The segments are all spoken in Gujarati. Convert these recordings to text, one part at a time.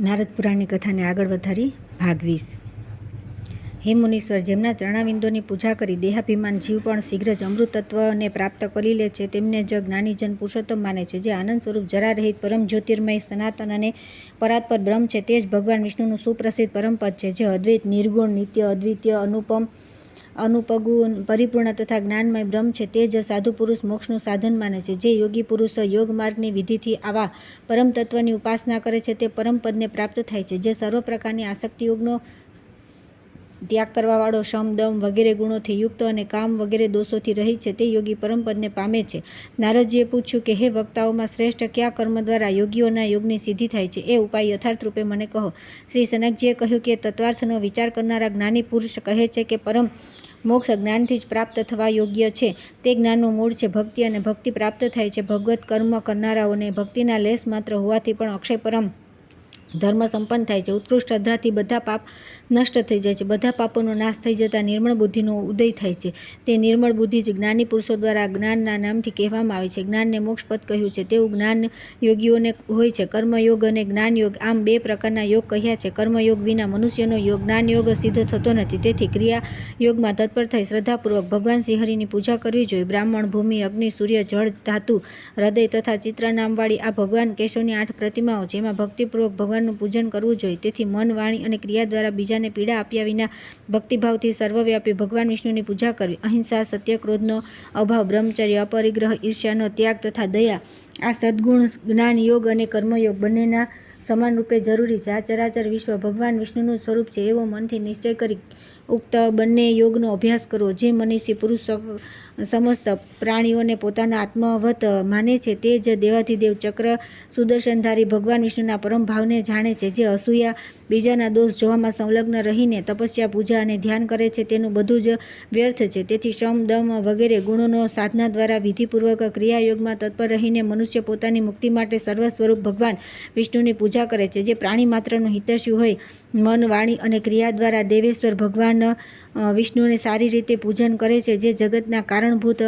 નારદ પુરાણની કથાને આગળ વધારી ભાગ 20। હે મુનીશ્વર, જેમના ચરણાવિંદોની પૂજા કરી દેહાભિમાન જીવ પણ શીઘ્ર જ અમૃત તત્વને પ્રાપ્ત કરી લે છે, તેમને જ જ્ઞાનીજન પુરુષોત્તમ માને છે। જે આનંદ સ્વરૂપ જરા રહિત પરમ જ્યોતિર્મય સનાતન અને પરાત્પર બ્રહ્મ છે, તે જ ભગવાન વિષ્ણુનું સુપ્રસિદ્ધ પરમપદ છે, જે અદ્વૈત, નિર્ગુણ, નિત્ય, અદ્વિતીય, અનુપગુ, પરિપૂર્ણ તથા જ્ઞાનમય બ્રહ્મ છે, તે જ સાધુ પુરુષ મોક્ષનું સાધન માને છે। જે યોગી પુરુષો યોગ માર્ગની વિધિથી આવા પરમ તત્વની ઉપાસના કરે છે, તે પરમપદને પ્રાપ્ત થાય છે। જે સર્વ પ્રકારની આસક્તિયોગનો ત્યાગ કરવાવાળો, શમ, દમ વગેરે ગુણોથી યુક્ત અને કામ વગેરે દોષોથી રહિત છે, તે યોગી પરમપદને પામે છે। નારદજીએ પૂછ્યું કે હે વક્તાઓમાં શ્રેષ્ઠ, કયા કર્મ દ્વારા યોગીઓના યોગની સિદ્ધિ થાય છે? એ ઉપાય યથાર્થ રૂપે મને કહો। શ્રી સનકજીએ કહ્યું કે તત્વાર્થનો વિચાર કરનારા જ્ઞાની પુરુષ કહે છે કે પરમ મોક્ષ જ્ઞાનથી જ પ્રાપ્ત થવા યોગ્ય છે। તે જ્ઞાનનું મૂળ છે ભક્તિ, અને ભક્તિ પ્રાપ્ત થાય છે ભગવત કર્મ કરનારાઓને। ભક્તિના લેશ માત્ર હોવાથી પણ અક્ષય પરમ ધર્મ સંપન્ન થાય છે। ઉત્કૃષ્ટ શ્રદ્ધાથી બધા પાપ નષ્ટ થઈ જાય છે। બધા પાપોનો નાશ થઈ જતાં નિર્મળ બુદ્ધિનો ઉદય થાય છે। તે નિર્મળ બુદ્ધિ જ જ્ઞાની પુરુષો દ્વારા જ્ઞાનના નામથી કહેવામાં આવે છે। જ્ઞાનને મોક્ષપદ કહ્યું છે, તેવું જ્ઞાન યોગીઓને હોય છે। કર્મયોગ અને જ્ઞાનયોગ આમ બે પ્રકારના યોગ કહ્યા છે। કર્મયોગ વિના મનુષ્યનો જ્ઞાનયોગ સિદ્ધ થતો નથી। તેથી ક્રિયાયોગમાં તત્પર થઈ શ્રદ્ધાપૂર્વક ભગવાન શ્રીહરિની પૂજા કરવી જોઈએ। બ્રાહ્મણ, ભૂમિ, અગ્નિ, સૂર્ય, જળ, ધાતુ, હૃદય તથા ચિત્ર નામવાળી આ ભગવાન કેશવની 8 પ્રતિમાઓ, જેમાં ભક્તિપૂર્વક ભગવાનનું પૂજન કરવું જોઈએ। તેથી મન, વાણી અને ક્રિયા દ્વારા બીજાને પીડા આપ્યા વિના ભક્તિભાવથી સર્વવ્યાપી ભગવાન વિષ્ણુની પૂજા કરવી। અહિંસા, સત્ય, ક્રોધનો અભાવ, બ્રહ્મચર્ય, અપરિગ્રહ, ઈર્ષ્યાનો ત્યાગ તથા દયા, આ સદ્ગુણ જ્ઞાન યોગ અને કર્મયોગ બંનેના સમાનરૂપે જરૂરી છે। આ ચરાચર વિશ્વ ભગવાન વિષ્ણુનું સ્વરૂપ છે, એવો મનથી નિશ્ચય કરી ઉક્ત બંને યોગનો અભ્યાસ કરવો। જે મનીષી પુરુષ સમસ્ત પ્રાણીઓને પોતાના આત્મવત માને છે, તે જ દેવાધિદેવ ચક્ર સુદર્શનધારી ભગવાન વિષ્ણુના પરમ ભાવને જાણે છે। જે અસૂયા, બીજાના દોષ જોવામાં સંલગ્ન રહીને તપસ્યા, પૂજા અને ધ્યાન કરે છે, તેનું બધું જ વ્યર્થ છે। તેથી શમ, દમ વગેરે ગુણોનો સાધના દ્વારા વિધિપૂર્વક ક્રિયાયોગમાં તત્પર રહીને મનુષ્ય પોતાની મુક્તિ માટે સર્વ સ્વરૂપ ભગવાન વિષ્ણુની પૂજા કરે છે। જે પ્રાણી માત્રનું હિતૈષી હોય, મન, વાણી અને ક્રિયા દ્વારા દેવેશ્વર ભગવાન વિષ્ણુને સારી રીતે પૂજન કરે છે, જે જગતના કારણભૂત,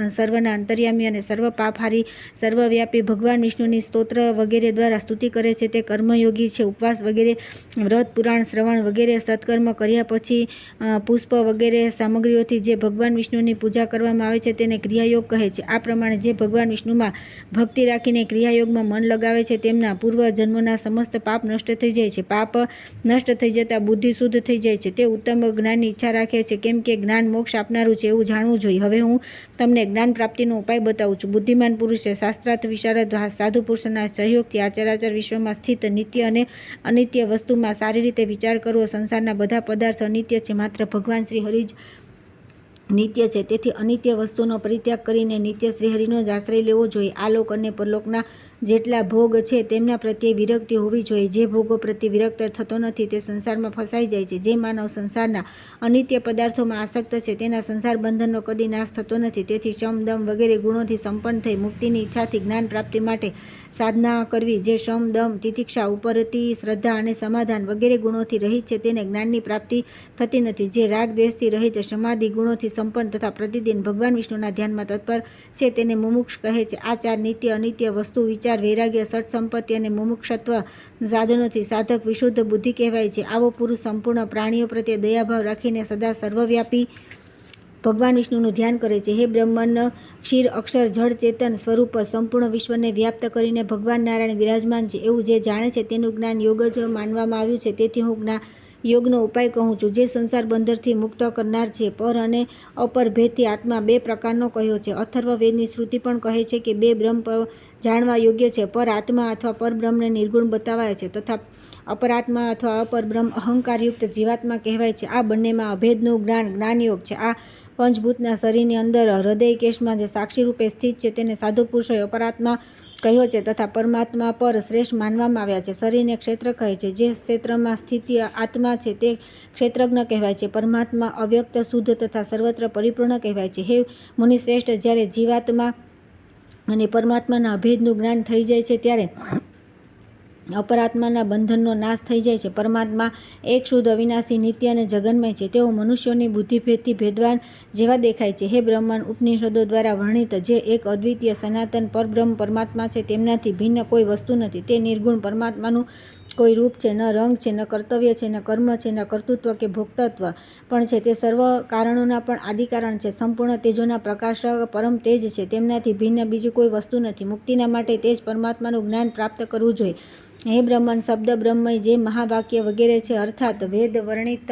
સર્વના અંતર્યામી અને સર્વ પાપહારી, સર્વવ્યાપી ભગવાન વિષ્ણુની સ્તોત્ર વગેરે દ્વારા સ્તુતિ કરે છે, તે કર્મયોગી છે। ઉપવાસ વગેરે, વ્રત, પુરાણ શ્રવણ વગેરે સત્કર્મ કર્યા પછી પુષ્પ વગેરે સામગ્રીઓથી જે ભગવાન વિષ્ણુની પૂજા કરવામાં આવે છે, તેને ક્રિયાયોગ કહે છે। આ પ્રમાણે જે ભગવાન વિષ્ણુમાં ભક્તિ રાખીને ક્રિયાયોગમાં મન લગાવે છે, તેમના પૂર્વ જન્મોના સમસ્ત પાપ નષ્ટ થઈ જાય છે। પાપ નષ્ટ થઈ જતાં બુદ્ધિ શુદ્ધ થઈ જાય છે। તે ઉત્તમ જ્ઞાનની ઈચ્છા રાખે છે, કેમ કે જ્ઞાન મોક્ષ આપનારું છે એવું જાણવું જોઈએ। હવે હું તમને જ્ઞાન પ્રાપ્તિનો ઉપાય બતાવું છું। બુદ્ધિમાન પુરુષે શાસ્ત્રાર્થ વિશારદ સાધુ પુરુષના સહયોગથી આ ચરાચર વિશ્વમાં સ્થિત નિત્ય અને અનિત્ય વસ્તુમાં સારી રીતે વિચાર કરવો। સંસારના બધા પદાર્થ અનિત્ય છે, માત્ર ભગવાન શ્રી હરિ જ નિત્ય છે। તેથી અનિત્ય વસ્તુનો પરિત્યાગ કરીને નિત્ય શ્રીહરિનો જ આશ્રય લેવો જોઈએ। આ લોક અને પરલોકના જેટલા ભોગ છે, તેમના પ્રત્યે વિરક્તિ હોવી જોઈએ। જે ભોગો પ્રત્યે વિરક્ત થતો નથી, તે સંસારમાં ફસાઈ જાય છે। જે માનવ સંસારના અનિત્ય પદાર્થોમાં આસક્ત છે, તેના સંસાર બંધનનો કદી નાશ થતો નથી। તેથી શમ, દમ વગેરે ગુણોથી સંપન્ન થઈ મુક્તિની ઈચ્છાથી જ્ઞાન પ્રાપ્તિ માટે સાધના કરવી। જે શમ, દમ, તિતિક્ષા, ઉપરતિ, શ્રદ્ધા અને સમાધાન વગેરે ગુણોથી રહિત છે, તેને જ્ઞાનની પ્રાપ્તિ થતી નથી। જે રાગ દ્વેષથી રહિત, સમાધિ ગુણોથી સંપન્ન તથા પ્રતિદિન ભગવાન વિષ્ણુના ધ્યાનમાં તત્પર છે, તેને મુમુક્ષ કહે છે। આ 4 નિત્ય અનિત્ય વસ્તુ, વિચાર, વૈરાગ્ય, સઠ સંપત્તિ અને મુમુક્ષત્વ સાધનોથી સાધક વિશુદ્ધ બુદ્ધિ કહેવાય છે। આવો પુરુષ સંપૂર્ણ પ્રાણીઓ પ્રત્યે દયાભાવ રાખીને સદા સર્વવ્યાપી ભગવાન વિષ્ણુનું ધ્યાન કરે છે। હે બ્રહ્મન, ક્ષીર, અક્ષર, જળ ચેતન સ્વરૂપ સંપૂર્ણ વિશ્વને વ્યાપ્ત કરીને ભગવાન નારાયણ વિરાજમાન છે, એવું જે જાણે છે, તેનું જ્ઞાન યોગ જ માનવામાં આવ્યું છે। તેથી હું યોગનો ઉપાય કહું છું, જે સંસાર બંધનથી મુક્ત કરનાર છે। પર અને અપર ભેદથી આત્મા 2 પ્રકારનો કહ્યો છે। અથર્વ વેદની શ્રુતિ પણ કહે છે કે 2 બ્રહ્મ જાણવા યોગ્ય છે। પર આત્મા અથવા પરબ્રહ્મને નિર્ગુણ બતાવાય છે, તથા અપરાત્મા અથવા અપરબ્રહ્મ અહંકારયુક્ત જીવાત્મા કહેવાય છે। આ બંનેમાં અભેદનું જ્ઞાન જ્ઞાનયોગ છે। આ પંચભૂતના શરીરની અંદર હૃદય કેશમાં જે સાક્ષી રૂપે સ્થિત છે, તેને સાધુ પુરુષોએ અપરાત્મા કહ્યો છે, તથા પરમાત્મા પર શ્રેષ્ઠ માનવામાં આવ્યા છે। શરીરને ક્ષેત્ર કહે છે। જે ક્ષેત્રમાં સ્થિત આત્મા છે, તે ક્ષેત્રજ્ઞ કહેવાય છે। પરમાત્મા અવ્યક્ત, શુદ્ધ તથા સર્વત્ર પરિપૂર્ણ કહેવાય છે। હે મુનિશ્રેષ્ઠ, જ્યારે જીવાત્મા અને પરમાત્માના અભેદનું જ્ઞાન થઈ જાય છે, ત્યારે અપરાત્માના બંધનનો નાશ થઈ જાય છે। પરમાત્મા એક શુદ્ધ, અવિનાશી, નિત્ય અને જગન્મય છે। તેઓ મનુષ્યોની બુદ્ધિભેદથી ભેદવાન જેવા દેખાય છે। હે બ્રહ્મન, ઉપનિષદો દ્વારા વર્ણિત જે એક અદ્વિતીય સનાતન પરબ્રહ્મ પરમાત્મા છે, તેમનાથી ભિન્ન કોઈ વસ્તુ નથી। તે નિર્ગુણ પરમાત્માનું કોઈ રૂપ છે, ન રંગ છે, ન કર્તવ્ય છે, ન કર્મ છે, ન કર્તૃત્વ કે ભોક્તત્વ પણ છે. તે સર્વ કારણોના પણ આદિકારણ છે, સંપૂર્ણ તેજોના પ્રકાશક પરમ તેજ છે. તેમનાથી ભિન્ન બીજી કોઈ વસ્તુ નથી. મુક્તિના માટે તે જ પરમાત્માનું જ્ઞાન પ્રાપ્ત કરવું જોઈએ. હે બ્રહ્મન, શબ્દ બ્રહ્મય જે મહાવાક્ય વગેરે છે, અર્થાત વેદ વર્ણિત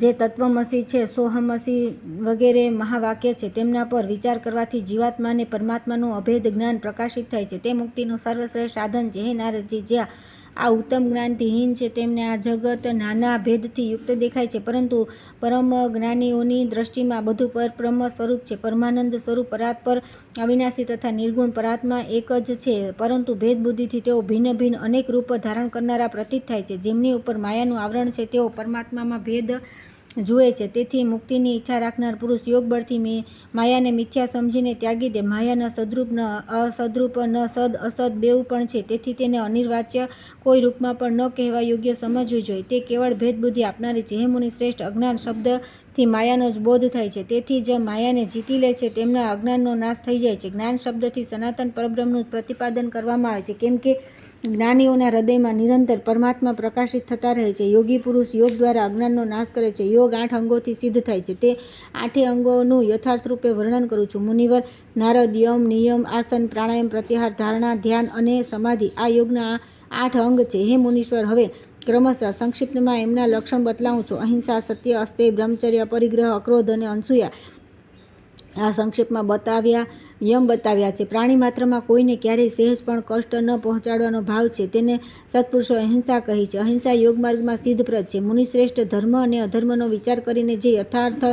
જે તત્વમસી છે, સોહમસી વગેરે મહાવાક્ય છે, તેમના પર વિચાર કરવાથી જીવાત્માને પરમાત્માનું અભેદ જ્ઞાન પ્રકાશિત થાય છે. તે મુક્તિનું સર્વશ્રેષ્ઠ સાધન છે. હે નારદજી, જ્યાં આ ઉત્તમ જ્ઞાનથી હીન છે તેમને આ જગત નાના ભેદથી યુક્ત દેખાય છે, પરંતુ પરમ જ્ઞાનીઓની દ્રષ્ટિમાં બધું પરબ્રહ્મ સ્વરૂપ છે. પરમાનંદ સ્વરૂપ પરાત્પર અવિનાશી તથા નિર્ગુણ પરાત્મા એક જ છે, પરંતુ ભેદ બુદ્ધિથી તેઓ ભિન્ન ભિન્ન અનેક રૂપ ધારણ કરનારા પ્રતીત થાય છે. જેમની ઉપર માયાનું આવરણ છે તેઓ પરમાત્મામાં ભેદ જુએ છે. તેથી મુક્તિની ઈચ્છા રાખનાર પુરુષ યોગ બળથી માયાને મિથ્યા સમજીને ત્યાગી દે. માયા ન સદરૂપ ન અસદરૂપ ન સદ અસદ બેઉ પણ છે. તેથી તેને અનિર્વાચ્ય કોઈ રૂપમાં પણ ન કહેવા યોગ્ય સમજવી જોઈએ. તે કેવળ ભેદ બુદ્ધિ આપનારી છે. હે મુનિ શ્રેષ્ઠ, અજ્ઞાન શબ્દથી માયાનો જ બોધ થાય છે. તેથી જ માયાને જીતી લે છે તેમના અજ્ઞાનનો નાશ થઈ જાય છે. જ્ઞાન શબ્દથી સનાતન પરબ્રહ્મનું પ્રતિપાદન કરવામાં આવે છે, કેમ કે જ્ઞાનીઓના હૃદયમાં નિરંતર પરમાત્મા પ્રકાશિત થતા રહે છે. યોગી પુરુષ યોગ દ્વારા અજ્ઞાનનો નાશ કરે છે. યોગ 8 અંગોથી સિદ્ધ થાય છે. તે 8 અંગોનું યથાર્થ રૂપે વર્ણન કરું છું. મુનિવર નારદ, યમ, નિયમ, આસન, પ્રાણાયામ, પ્રત્યાહાર, ધારણા, ધ્યાન અને સમાધિ આ યોગના 8 અંગ છે. હે મુનીશ્વર, હવે ક્રમશઃ સંક્ષિપ્તમાં એમના લક્ષણ બતલાવું છું. અહિંસા, સત્ય, અસ્તેય, બ્રહ્મચર્ય, પરિગ્રહ, અક્રોધ અને અનસૂયા આ સંક્ષેપમાં યમ બતાવ્યા છે. પ્રાણી માત્રમાં કોઈને ક્યારેય સહેજ પણ કષ્ટ ન પહોંચાડવાનો ભાવ છે. તેને સત્પુરુષો અહિંસા કહી છે. અહિંસા યોગમાર્ગમાં સિદ્ધપ્રદ છે. મુનિશ્રેષ્ઠ, ધર્મ અને અધર્મનો વિચાર કરીને જે યથાર્થ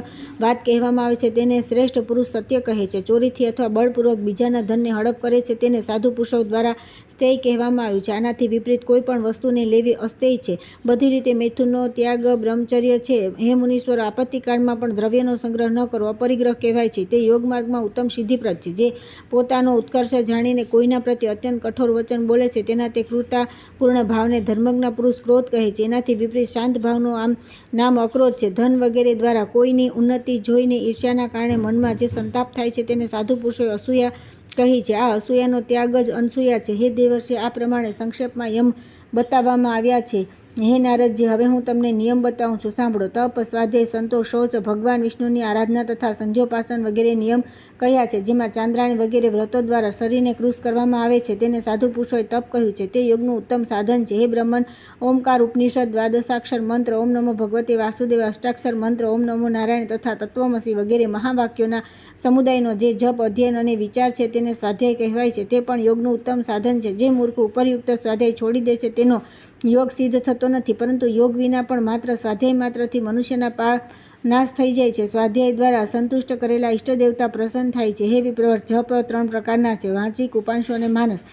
વાત કહેવામાં આવે છે તેને શ્રેષ્ઠ પુરુષ સત્ય કહે છે. ચોરીથી અથવા બળપૂર્વક બીજાના ધનને હડપ કરે છે તેને સાધુ પુરુષો દ્વારા સ્તેય કહેવામાં આવ્યું છે. આનાથી વિપરીત કોઈ પણ વસ્તુને લેવી અસ્તેય છે. બધી રીતે મૈથુનનો ત્યાગ બ્રહ્મચર્ય છે. હે મુનીશ્વર, આપત્તિકાળમાં પણ દ્રવ્યનો સંગ્રહ ન કરવો અપરિગ્રહ કહેવાય છે. તે યોગમાર્ગમાં ઉત્તમ સિદ્ધિપ્રદ છે. જે પોતાનો ઉત્કર્ષ જાણીને કોઈના પ્રત્યે અત્યંત કઠોર વચન બોલે છે તેના તે ક્રૂરતાપૂર્ણ ભાવને ધર્મજ્ઞ પુરુષ ક્રોધ કહે છે. એનાથી વિપરીત શાંત ભાવનું નામ અક્રોધ છે. ધન વગેરે દ્વારા કોઈની ઉન્નતિ જોઈને ઈર્ષ્યાના કારણે મનમાં જે સંતાપ થાય છે તેને સાધુ પુરુષોએ અસૂયા કહી છે. આ અસૂયાનો ત્યાગ જ અનસૂયા છે. હે દેવર્ષિ, આ પ્રમાણે સંક્ષેપમાં યમ બતાવવામાં આવ્યા છે. હે નારદજી, હવે હું તમને નિયમ બતાવું છું, સાંભળો. તપ, સ્વાધ્યાય, સંતોષ, શૌચ, ભગવાન વિષ્ણુની આરાધના તથા સંધ્યોપાસન વગેરે નિયમ કહ્યા છે. જેમાં ચાંદ્રાણી વગેરે વ્રતો દ્વારા શરીરને કૃશ કરવામાં આવે છે તેને સાધુ પુરુષોએ તપ કહ્યું છે. તે યોગનું ઉત્તમ સાધન છે. હે બ્રહ્મન, ઓમકાર ઉપનિષદ, દ્વાદશાક્ષર મંત્ર, ઓમ નમો ભગવતે વાસુદેવ, અષ્ટાક્ષર મંત્ર, ઓમ નમો નારાયણ તથા તત્વમસી વગેરે મહાવાક્યોના સમુદાયનો જે જપ, અધ્યયન અને વિચાર છે તેને સ્વાધ્યાય કહેવાય છે. તે પણ યોગનું ઉત્તમ સાધન છે. જે મૂર્ખ ઉપરયુક્ત સ્વાધ્યાય છોડી દે છે તેનો યોગ સિદ્ધ થતો નથી, પરંતુ યોગ વિના પણ માત્ર સ્વાધ્યાય માત્રથી મનુષ્યના નાશ થઈ જાય છે. સ્વાધ્યાય દ્વારા સંતુષ્ટ કરેલા ઈષ્ટદેવતા પ્રસન્ન થાય છે. હે વિપ્રવર, જપ 3 પ્રકારના છે, વાચિક, ઉપાંશુ અને માનસ.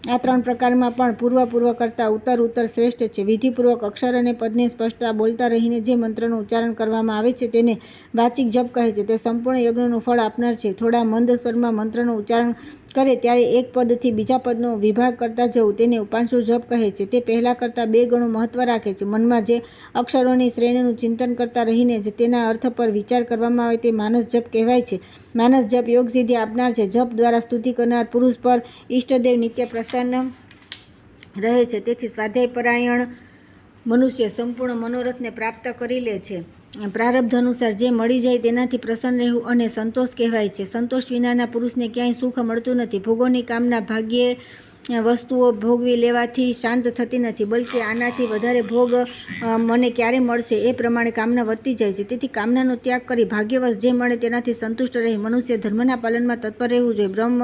આ 3 પ્રકારમાં પણ પૂર્વ કરતાં ઉત્તર શ્રેષ્ઠ છે. વિધિપૂર્વક અક્ષર અને પદને સ્પષ્ટતા બોલતા રહીને જે મંત્રનું ઉચ્ચારણ કરવામાં આવે છે તેને વાચિક જપ કહે છે. તે સંપૂર્ણ યજ્ઞનું ફળ આપનાર છે. થોડા મંદ સ્વરમાં મંત્રનું ઉચ્ચારણ કરે ત્યારે એક પદથી બીજા પદનો વિભાગ કરતા જવું તેને ઉપાંશુ જપ કહે છે. તે પહેલા કરતાં 2 ગણું મહત્વ રાખે છે. મનમાં જે અક્ષરોની શ્રેણીનું ચિંતન કરતા રહીને જ તેના અર્થ પર વિચાર કરવામાં આવે તે માનસ જપ કહેવાય છે. માનસ જપ યોગ સિદ્ધિ આપનાર છે. જપ દ્વારા સ્તુતિ કરનાર પુરુષ પર ઈષ્ટદેવ નિત્ય પ્રસન્ન રહે છે. તેથી સ્વાધ્યાયપરાયણ મનુષ્ય સંપૂર્ણ મનોરથને પ્રાપ્ત કરી લે છે. પ્રારબ્ધ અનુસાર જે મળી જાય તેનાથી પ્રસન્ન રહેવું અને સંતોષ કહેવાય છે. સંતોષ વિનાના પુરુષને ક્યાંય સુખ મળતું નથી. ભોગોની કામના ભાગ્યે વસ્તુઓ ભોગવી લેવાથી શાંત થતી નથી, બલકે આનાથી વધારે ભોગ મને ક્યારે મળશે એ પ્રમાણે કામના વધતી જાય છે. તેથી કામનાનો ત્યાગ કરી ભાગ્યવશ જે મળે તેનાથી સંતુષ્ટ રહી મનુષ્ય ધર્મના પાલનમાં તત્પર રહેવું જોઈએ. બ્રહ્મ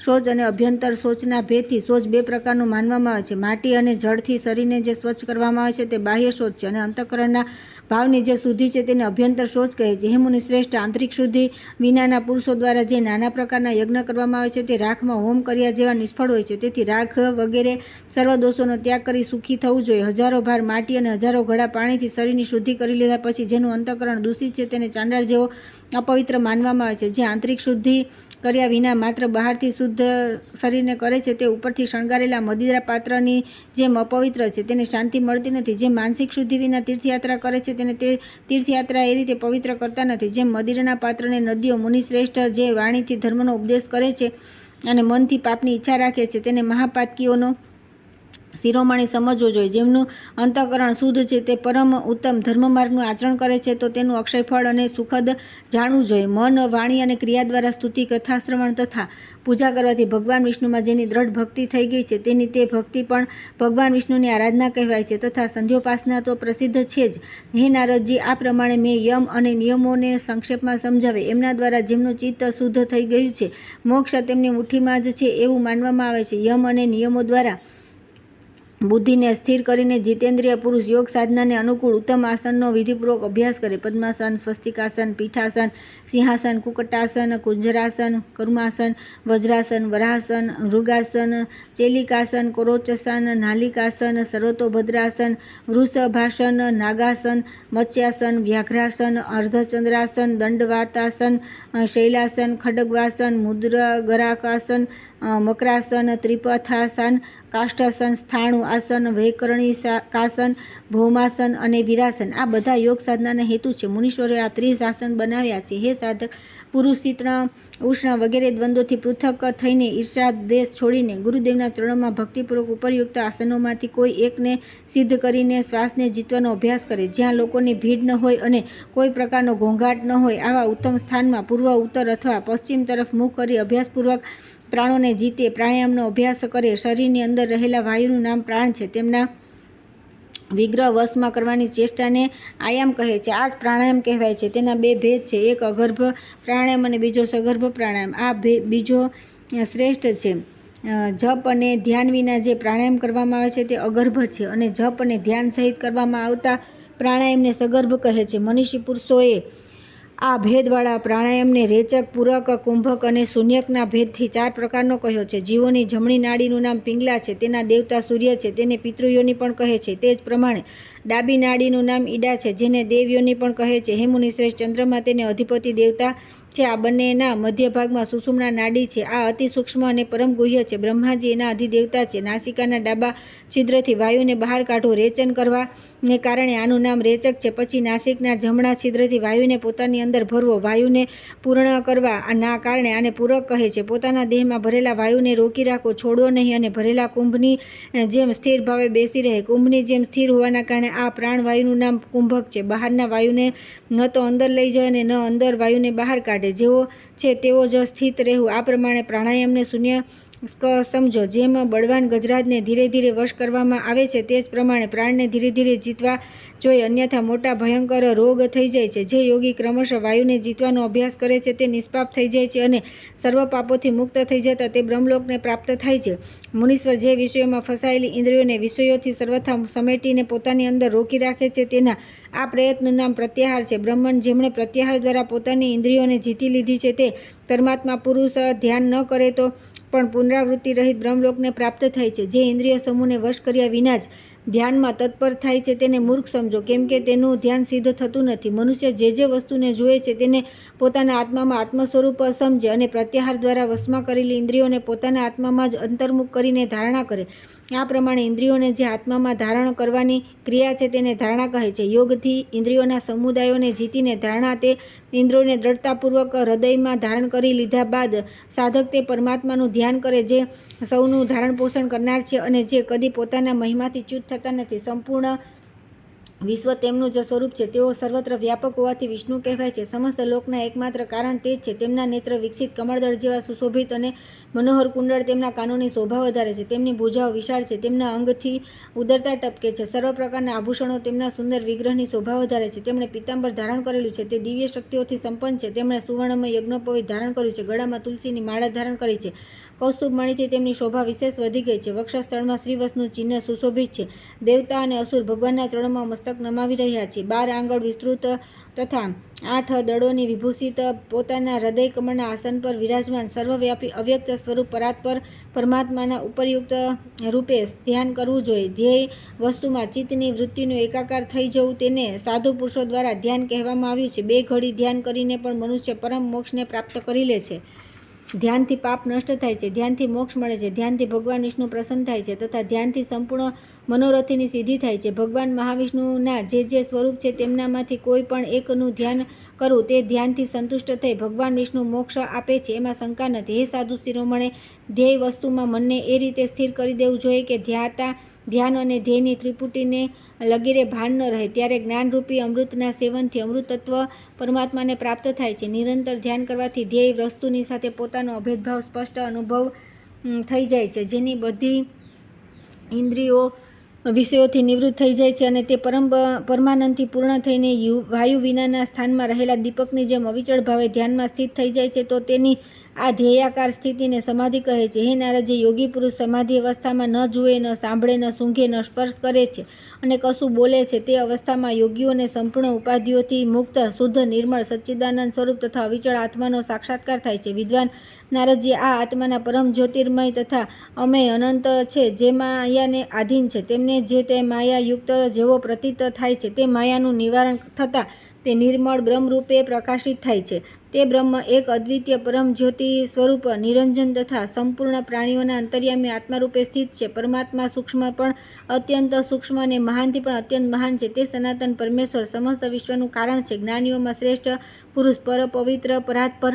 શૌચ અને અભ્યંતર શૌચના ભેદથી શૌચ 2 પ્રકારનું માનવામાં આવે છે. માટી અને જળથી શરીરને જે સ્વચ્છ કરવામાં આવે છે તે બાહ્ય શૌચ છે, અને અંતઃકરણના ભાવની જે શુદ્ધિ છે તેને અભ્યંતર શૌચ કહે છે. હે મુનિ શ્રેષ્ઠ, આંતરિક શુદ્ધિ વિનાના પુરુષો દ્વારા જે નાના પ્રકારના યજ્ઞ કરવામાં આવે છે તે રાખમાં હોમ કર્યા જેવા નિષ્ફળ હોય છે. તેથી રાખ વગેરે સર્વ દોષોનો ત્યાગ કરી સુખી થવું જોઈએ. હજારો ભાર માટી અને હજારો ઘડા પાણીથી શરીરની શુદ્ધિ કરી લીધા પછી જેનું અંતઃકરણ દૂષિત છે તેને ચાંડાળ જેવો અપવિત્ર માનવામાં આવે છે. જે આંતરિક શુદ્ધિ કર્યા વિના માત્ર બહારથી શુદ્ધ શરીરને કરે છે તે ઉપરથી શણગારેલા મદિરા પાત્રની જેમ અપવિત્ર છે, તેને શાંતિ મળતી નથી. જે માનસિક શુદ્ધિ વિના તીર્થયાત્રા કરે છે તેને તે તીર્થયાત્રા એ રીતે પવિત્ર કરતા નથી. જેમ મદિરાના પાત્રને નદીઓ, મુનિશ્રેષ્ઠ જે વાણીથી ધર્મનો ઉપદેશ કરે છે અને મનથી પાપની ઈચ્છા રાખે છે તેને મહાપાતકીઓનો શિરોમણી સમજવો જોઈએ. જેમનું અંતઃકરણ શુદ્ધ છે તે પરમ ઉત્તમ ધર્મમાર્ગનું આચરણ કરે છે તો તેનું અક્ષય ફળ અને સુખદ જાણવું જોઈએ. મન, વાણી અને ક્રિયા દ્વારા સ્તુતિ, કથા શ્રવણ તથા પૂજા કરવાથી ભગવાન વિષ્ણુમાં જેની દ્રઢ ભક્તિ થઈ ગઈ છે તેની તે ભક્તિ પણ ભગવાન વિષ્ણુની આરાધના કહેવાય છે તથા સંધ્યોપાસના તો પ્રસિદ્ધ છે જ. હે નારદજી, આ પ્રમાણે મેં યમ અને નિયમોને સંક્ષેપમાં સમજાવે. એમના દ્વારા જેમનું ચિત્ત શુદ્ધ થઈ ગયું છે, મોક્ષ તેમની મુઠ્ઠીમાં જ છે એવું માનવામાં આવે છે. યમ અને નિયમો દ્વારા બુદ્ધિને સ્થિર કરીને જીતેન્દ્રિય પુરુષ યોગ સાધનાને અનુકૂળ ઉત્તમ આસનનો વિધિપૂર્વક અભ્યાસ કરે. પદ્માસન, સ્વસ્તિકાસન, પીઠાસન, સિંહાસન, કુકટાસન, કુંજરાસન, કરુમાસન, વજ્રાસન, વરાસન, મૃગાસન, ચેલિકાસન, કોરોચસન, નાલિકાસન, સર્વતોભદ્રાસન, વૃષભાસન, નાગાસન, મત્સ્યાસન, વ્યાઘ્રાસન, અર્ધચંદ્રાસન, દંડવાતાસન, શૈલાસન, ખડગવાસન, મુદ્રગરાકાસન, મકરાસન, ત્રિપથાસન, કાષ્ઠાસન, સ્થાણુ આસન, વૈકરણીકાસન, ભૌમાસન અને વીરાસન આ બધા યોગ સાધનાના હેતુ છે. મુનીશ્વરોએ આ 30 આસન બનાવ્યા છે. હે સાધક પુરુષ, શીતળ ઉષ્ણ વગેરે દ્વંદ્વોથી પૃથક થઈને ઈર્ષા દ્વેષ છોડીને ગુરુદેવના ચરણોમાં ભક્તિપૂર્વક ઉપરયુક્ત આસનોમાંથી કોઈ એકને સિદ્ધ કરીને શ્વાસને જીતવાનો અભ્યાસ કરે. જ્યાં લોકોની ભીડ ન હોય અને કોઈ પ્રકારનો ઘોંઘાટ ન હોય આવા ઉત્તમ સ્થાનમાં પૂર્વ, ઉત્તર અથવા પશ્ચિમ તરફ મુખ કરી અભ્યાસપૂર્વક પ્રાણોને જીતે. પ્રાણાયામનો અભ્યાસ કરે. શરીરની અંદર રહેલા વાયુનું નામ પ્રાણ છે. તેમના વિગ્રહ વશમાં કરવાની ચેષ્ટાને આયામ કહે છે. આ જ પ્રાણાયામ કહેવાય છે. તેના 2 ભેદ છે, એક અગર્ભ પ્રાણાયામ અને બીજો સગર્ભ પ્રાણાયામ. આ બીજો શ્રેષ્ઠ છે. જપ અને ધ્યાન વિના જે પ્રાણાયામ કરવામાં આવે છે તે અગર્ભ છે અને જપ અને ધ્યાન સહિત કરવામાં આવતા પ્રાણાયામને સગર્ભ કહે છે. મનીષી પુરુષોએ આ ભેદવાળા પ્રાણાયામને રેચક, પૂરક, કુંભક અને શૂન્યકના ભેદથી 4 પ્રકારનો કહ્યો છે. જીવોની જમણી નાડીનું નામ પિંગલા છે. તેના દેવતા સૂર્ય છે. તેને પિતૃયોની પણ કહે છે. તે જ પ્રમાણે ડાબી નાડીનું નામ ઈડા છે, જેને દેવયોની પણ કહે છે. હે મુનિશ્રેષ્ઠ, ચંદ્રમાં તેને અધિપતિ દેવતા છે. આ બંનેના મધ્ય ભાગમાં સુષુમ્ના નાડી છે. આ અતિ સૂક્ષ્મ અને પરમ ગુહ્ય છે. બ્રહ્માજી એના અધિદેવતા છે. નાસિકાના ડાબા છિદ્રથી વાયુને બહાર કાઢો. રેચન કરવાને કારણે આનું નામ રેચક છે. પછી નાસિકના જમણા છિદ્રથી વાયુને પોતાની અંદર ભરવો. વાયુને પૂર્ણ કરવાના કારણે આને પૂરક કહે છે. પોતાના દેહમાં ભરેલા વાયુને રોકી રાખો, છોડો નહીં અને ભરેલા કુંભની જેમ સ્થિર ભાવે બેસી રહે. કુંભની જેમ સ્થિર હોવાના કારણે આ પ્રાણવાયુનું નામ કુંભક છે. બહારના વાયુને ન તો અંદર લઈ જાય અને ન અંદર વાયુને બહાર કાઢે. જેવો છે તેવો જ સ્થિત રહેવું. આ પ્રમાણે પ્રાણાયામને શૂન્ય સમજો. જેમ બળવાન ગજરાજને ધીરે ધીરે વશ કરવામાં આવે છે તે જ પ્રમાણે પ્રાણને ધીરે ધીરે જીતવા જોઈએ, અન્યથા મોટા ભયંકર રોગ થઈ જાય છે. જે યોગી ક્રમશઃ વાયુને જીતવાનો અભ્યાસ કરે છે તે નિષ્પાપ થઈ જાય છે અને સર્વ પાપોથી મુક્ત થઈ જતા તે બ્રહ્મલોકને પ્રાપ્ત થાય છે. મુનીશ્વર, જે વિષયોમાં ફસાયેલી ઇન્દ્રિયોને વિષયોથી સર્વથા સમેટીને પોતાની અંદર રોકી રાખે છે તેના આ પ્રયત્નનું નામ પ્રત્યાહાર છે. બ્રહ્મન, જેમણે પ્રત્યાહાર દ્વારા પોતાની ઇન્દ્રિયોને જીતી લીધી છે તે પરમાત્મા પુરુષ ધ્યાન ન કરે તો પણ પુનરાવૃત્તિ રહિત બ્રહ્મલોકને પ્રાપ્ત થાય છે. જે ઇન્દ્રિય સમૂહને વશ કર્યા વિના જ ધ્યાનમાં તત્પર થાય છે તેને મૂર્ખ સમજો, કેમ કે તેનું ધ્યાન સિદ્ધ થતું નથી. મનુષ્ય જે વસ્તુને જુએ છે તેને પોતાના આત્મામાં આત્મ સ્વરૂપ સમજે અને પ્રત્યાહાર દ્વારા વશમાં કરેલી ઇન્દ્રિયોને પોતાના આત્મામાં જ અંતર્મુખ કરીને ધારણા કરે. આ પ્રમાણે ઇન્દ્રિયોને જે આત્મામાં ધારણ કરવાની ક્રિયા છે તેને ધારણા કહે છે. યોગથી ઇન્દ્રિયોના સમુદાયોને જીતીને ધારણા તે ઇન્દ્રિયોને દ્રઢતાપૂર્વક હૃદયમાં ધારણ કરી લીધા બાદ સાધક તે પરમાત્માનું ધ્યાન કરે જે સૌનું ધારણ પોષણ કરનાર છે અને જે કદી પોતાના મહિમાથી ચ્યુત થતા નથી. સંપૂર્ણ વિશ્વ તેમનું જ સ્વરૂપ છે. તેઓ સર્વત્ર વ્યાપક હોવાથી વિષ્ણુ કહેવાય છે. સમસ્ત લોકના એકમાત્ર કારણ તે જ છે. તેમના નેત્ર વિકસિત કમળદળ જેવા સુશોભિત અને મનોહર કુંડળ તેમના કાનોની શોભા વધારે છે. તેમની ભુજાઓ વિશાળ છે. તેમના અંગથી ઉદરતા ટપકે છે. સર્વ પ્રકારના આભૂષણો તેમના સુંદર વિગ્રહની શોભા વધારે છે. તેમણે પીતાંબર ધારણ કરેલું છે. તે દિવ્ય શક્તિઓથી સંપન્ન છે. તેમણે સુવર્ણમય યજ્ઞોપવિત ધારણ કર્યું છે. ગળામાં તુલસીની માળા ધારણ કરી છે. કૌસ્તુભ મણીથી તેમની શોભા વિશેષ વધી ગઈ છે. વક્ષસ્થળમાં શ્રીવસનું ચિહ્ન સુશોભિત છે. દેવતા અને અસુર ભગવાનના ચરણોમાં મસ્તક નમાવી રહ્યા છે. 12 આંગળ વિસ્તૃત તથા 8 દળોની વિભૂષિત પોતાના હૃદય કમળના આસન પર વિરાજમાન સર્વવ્યાપી અવ્યક્ત સ્વરૂપ પરાત્પર પરમાત્માના ઉપરયુક્ત રૂપે ધ્યાન કરવું જોઈએ. ધ્યેય વસ્તુમાં ચિત્તની વૃત્તિનું એકાકાર થઈ જવું તેને સાધુ પુરુષો દ્વારા ધ્યાન કહેવામાં આવ્યું છે. 2 ઘડી ધ્યાન કરીને પણ મનુષ્ય પરમ મોક્ષને પ્રાપ્ત કરી લે છે. ધ્યાનથી પાપ નષ્ટ થાય છે. ધ્યાનથી મોક્ષ મળે છે. ધ્યાનથી ભગવાન વિષ્ણુ પ્રસન્ન થાય છે તથા ધ્યાનથી સંપૂર્ણ મનોરથની સિદ્ધિ થાય છે. ભગવાન મહાવિષ્ણુના જે સ્વરૂપ છે તેમનામાંથી કોઈ પણ એકનું ધ્યાન કરવું તે ધ્યાનથી સંતુષ્ટ થઈ ભગવાન વિષ્ણુ મોક્ષ આપે છે, એમાં શંકા નથી. હે સાધુ શિરોમણે, ધ્યેય વસ્તુમાં મનને એ રીતે સ્થિર કરી દેવું જોઈએ કે ધ્યાતા ધ્યાન અને ધ્યેયની ત્રિપુટીને લગીરે ભાન ન રહે, ત્યારે જ્ઞાનરૂપી અમૃતના સેવનથી અમૃતત્વ પરમાત્માને પ્રાપ્ત થાય છે. નિરંતર ધ્યાન કરવાથી ધ્યેય વસ્તુની સાથે પોતાનો અભેદભાવ સ્પષ્ટ અનુભવ થઈ જાય છે, જેની બધી ઇન્દ્રિયો વિષયોથી નિવૃત્ત થઈ જાય છે અને તે પરમાનંદથી પૂર્ણ થઈને વાયુ વિનાના સ્થાનમાં રહેલા દીપકની જેમ અવિચળ ભાવે ધ્યાનમાં સ્થિત થઈ જાય છે. તો તેની આ ધ્યેયાકાર સ્થિતિને સમાધિ કહે છે. હે નારદજી, યોગી પુરુષ સમાધિ અવસ્થામાં ન જુએ, ન સાંભળે, ન સૂંઘે, ન સ્પર્શ કરે છે અને કશું બોલે છે. તે અવસ્થામાં યોગીઓને સંપૂર્ણ ઉપાધિઓથી મુક્ત, શુદ્ધ, નિર્મળ, સચ્ચિદાનંદ સ્વરૂપ તથા અવિચળ આત્માનો સાક્ષાત્કાર થાય છે. વિદ્વાન નારદજી, આ આત્માના પરમ જ્યોતિર્મય તથા અમેય અનંત છે, જે માયાને આધીન છે. તેમને જે તે માયાયુક્ત જેવો પ્રતીત થાય છે, તે માયાનું નિવારણ થતાં તે નિર્મળ બ્રહ્મરૂપે પ્રકાશિત થાય છે. તે બ્રહ્મ એક અદ્વિતીય પરમ જ્યોતિ સ્વરૂપ, નિરંજન તથા સંપૂર્ણ પ્રાણીઓના અંતર્યામી આત્મારૂપે સ્થિત છે. પરમાત્મા સૂક્ષ્મ પણ અત્યંત સૂક્ષ્મ અને મહાનથી પણ અત્યંત મહાન છે. તે સનાતન પરમેશ્વર સમસ્ત વિશ્વનું કારણ છે. જ્ઞાનીઓમાં શ્રેષ્ઠ પુરુષ પર પવિત્ર પરાત્પર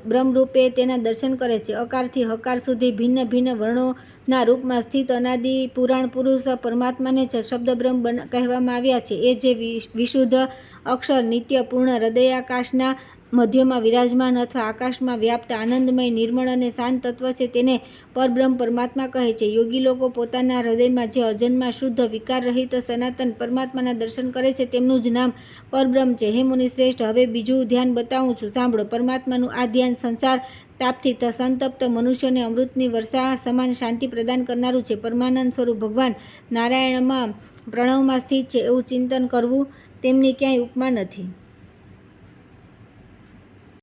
બ્રહ્મરૂપે તેના દર્શન કરે છે. અકારથી હકાર સુધી ભિન્ન ભિન્ન વર્ણોના રૂપમાં સ્થિત અનાદિ પુરાણ પુરુષ પરમાત્માને જ શબ્દ બ્રહ્મ કહેવામાં આવ્યા છે. એ જે વિશુદ્ધ અક્ષર, નિત્ય પૂર્ણ હૃદયાકાશના મધ્યમાં વિરાજમાન અથવા આકાશમાં વ્યાપ્ત આનંદમય, નિર્મળ અને શાંત તત્વ છે, તેને પરબ્રહ્મ પરમાત્મા કહે છે. યોગી લોકો પોતાના હૃદયમાં જે અજન્મા, શુદ્ધ, વિકાર રહિત સનાતન પરમાત્માના દર્શન કરે છે, તેમનું જ નામ પરબ્રહ્મ છે. હે મુનિ શ્રેષ્ઠ, હવે બીજું ધ્યાન બતાવું છું, સાંભળો. પરમાત્માનું આ ધ્યાન સંસાર તાપથી સંતપ્ત મનુષ્યોને અમૃતની વર્ષા સમાન શાંતિ પ્રદાન કરનારું છે. પરમાનંદ સ્વરૂપ ભગવાન નારાયણમાં પ્રણવમાં સ્થિત છે એવું ચિંતન કરવું, તેમની ક્યાંય ઉપમા નથી.